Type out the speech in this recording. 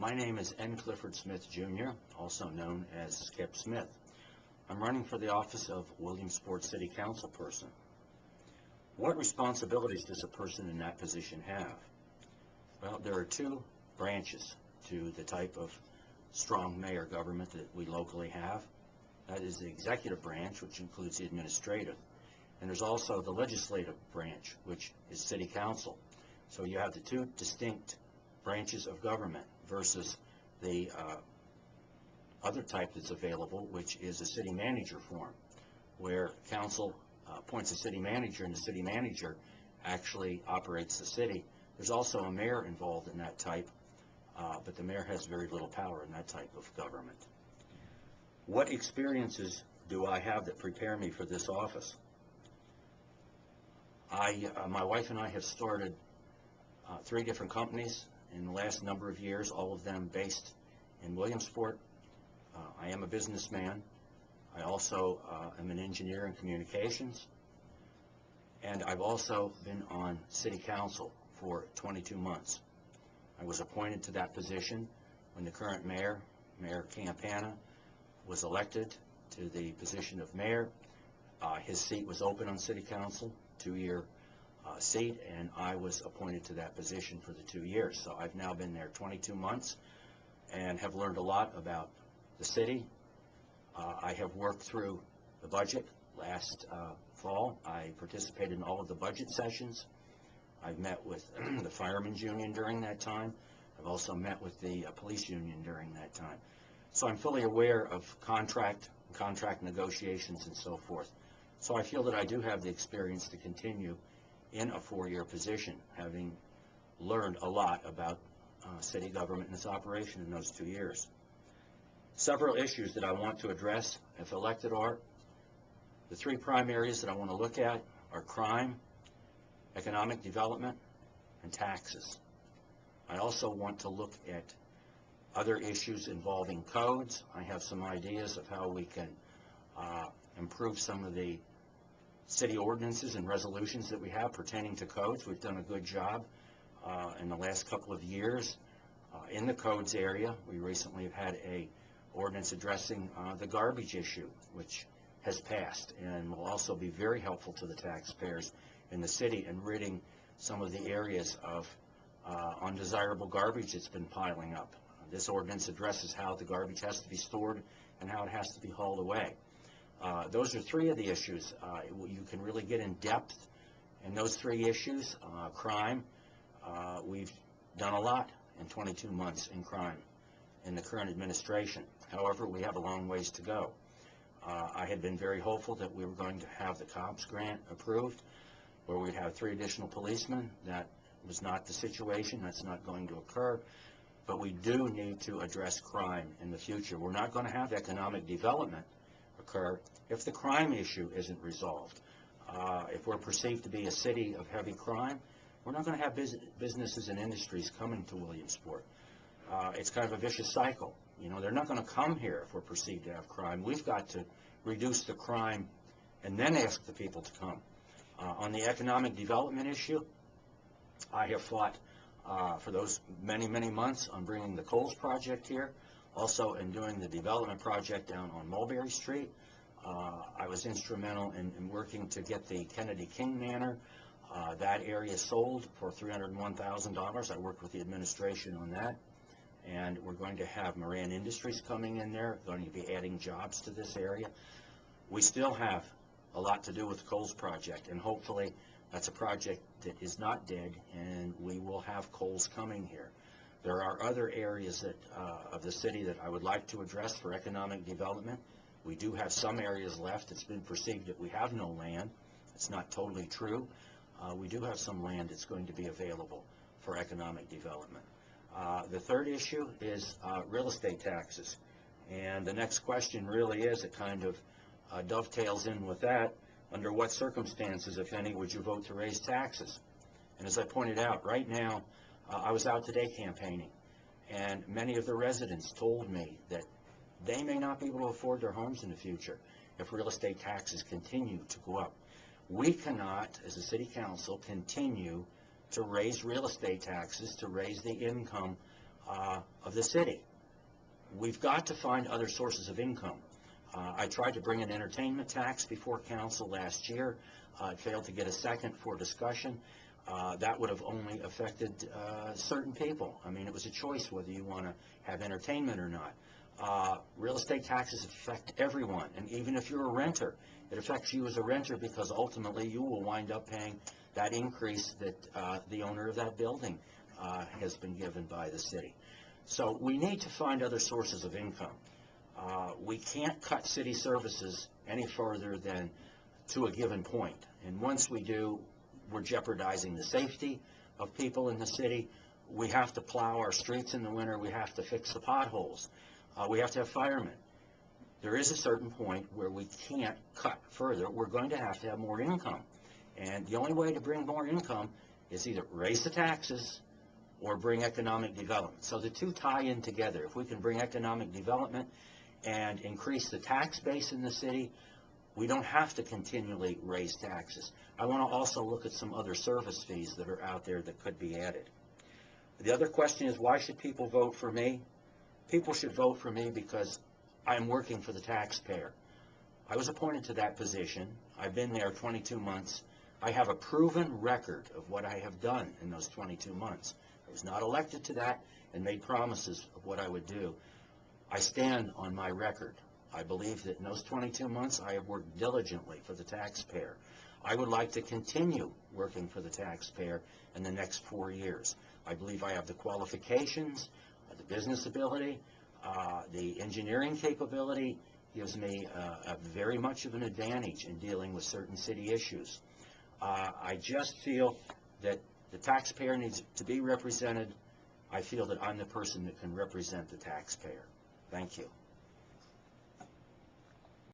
My name is N. Clifford Smith, Jr., also known as Skip Smith. I'm running for the office of Williamsport City Council person. What responsibilities does a person in that position have? Well, there are two branches to the type of strong mayor government that we locally have. That is the executive branch, which includes the administrative. And there's also the legislative branch, which is city council. So you have the two distinct branches of government versus the other type that's available, which is a city manager form, where council appoints a city manager and the city manager actually operates the city. There's also a mayor involved in that type, but the mayor has very little power in that type of government. What experiences do I have that prepare me for this office? My wife and I have started 3 different companies in the last number of years, all of them based in Williamsport. I am a businessman. I also am an engineer in communications, and I've also been on city council for 22 months. I was appointed to that position when the current mayor, Mayor Campana, was elected to the position of mayor. His seat was open on city council, 2-year seat, and I was appointed to that position for the 2 years. So I've now been there 22 months and have learned a lot about the city. I have worked through the budget. Last fall, I participated in all of the budget sessions. I've met with the firemen's union during that time. I've also met with the police union during that time. So I'm fully aware of contract negotiations and so forth. So I feel that I do have the experience to continue in a 4-year position, having learned a lot about city government and its operation in those 2 years. Several issues that I want to address if elected are, the 3 prime areas that I want to look at are crime, economic development, and taxes. I also want to look at other issues involving codes. I have some ideas of how we can improve some of the city ordinances and resolutions that we have pertaining to codes. We've done a good job in the last couple of years in the codes area. We recently have had a ordinance addressing the garbage issue, which has passed and will also be very helpful to the taxpayers in the city and ridding some of the areas of undesirable garbage that's been piling up. This ordinance addresses how the garbage has to be stored and how it has to be hauled away. Those are 3 of the issues. You can really get in depth in those 3 issues. Crime, we've done a lot in 22 months in crime in the current administration. However, we have a long ways to go. I had been very hopeful that we were going to have the COPS grant approved, where we'd have 3 additional policemen. That was not the situation. That's not going to occur. But we do need to address crime in the future. We're not going to have economic development occur if the crime issue isn't resolved. If we're perceived to be a city of heavy crime, we're not going to have businesses and industries coming to Williamsport. It's kind of a vicious cycle. You know, they're not going to come here if we're perceived to have crime. We've got to reduce the crime and then ask the people to come. On the economic development issue, I have fought for those many, many months on bringing the Coles project here, also in doing the development project down on Mulberry Street. I was instrumental in working to get the Kennedy King Manor, that area sold for $301,000. I worked with the administration on that. And we're going to have Moran Industries coming in there, going to be adding jobs to this area. We still have a lot to do with the Coles project, and hopefully that's a project that is not dead, and we will have Coles coming here. There are other areas that, of the city that I would like to address for economic development. We do have some areas left. It's been perceived that we have no land. It's not totally true. We do have some land that's going to be available for economic development. The third issue is real estate taxes. And the next question really is, it kind of dovetails in with that. Under what circumstances, if any, would you vote to raise taxes? And as I pointed out, right now, I was out today campaigning, and many of the residents told me that they may not be able to afford their homes in the future if real estate taxes continue to go up. We cannot, as a city council, continue to raise real estate taxes, to raise the income of the city. We've got to find other sources of income. I tried to bring an entertainment tax before council last year. It failed to get a second for discussion. That would have only affected certain people. I mean, it was a choice whether you want to have entertainment or not. Real estate taxes affect everyone, and even if you're a renter, it affects you as a renter because ultimately you will wind up paying that increase that the owner of that building has been given by the city. So we need to find other sources of income. We can't cut city services any further than to a given point. And once we do, we're jeopardizing the safety of people in the city. We have to plow our streets in the winter. We have to fix the potholes. We have to have firemen. There is a certain point where we can't cut further. We're going to have more income. And the only way to bring more income is either raise the taxes or bring economic development. So the two tie in together. If we can bring economic development and increase the tax base in the city, we don't have to continually raise taxes. I want to also look at some other service fees that are out there that could be added. The other question is, why should people vote for me? People should vote for me because I'm working for the taxpayer. I was appointed to that position. I've been there 22 months. I have a proven record of what I have done in those 22 months. I was not elected to that and made promises of what I would do. I stand on my record. I believe that in those 22 months I have worked diligently for the taxpayer. I would like to continue working for the taxpayer in the next 4 years. I believe I have the qualifications, the business ability, the engineering capability gives me very much of an advantage in dealing with certain city issues. I just feel that the taxpayer needs to be represented. I feel that I'm the person that can represent the taxpayer. Thank you.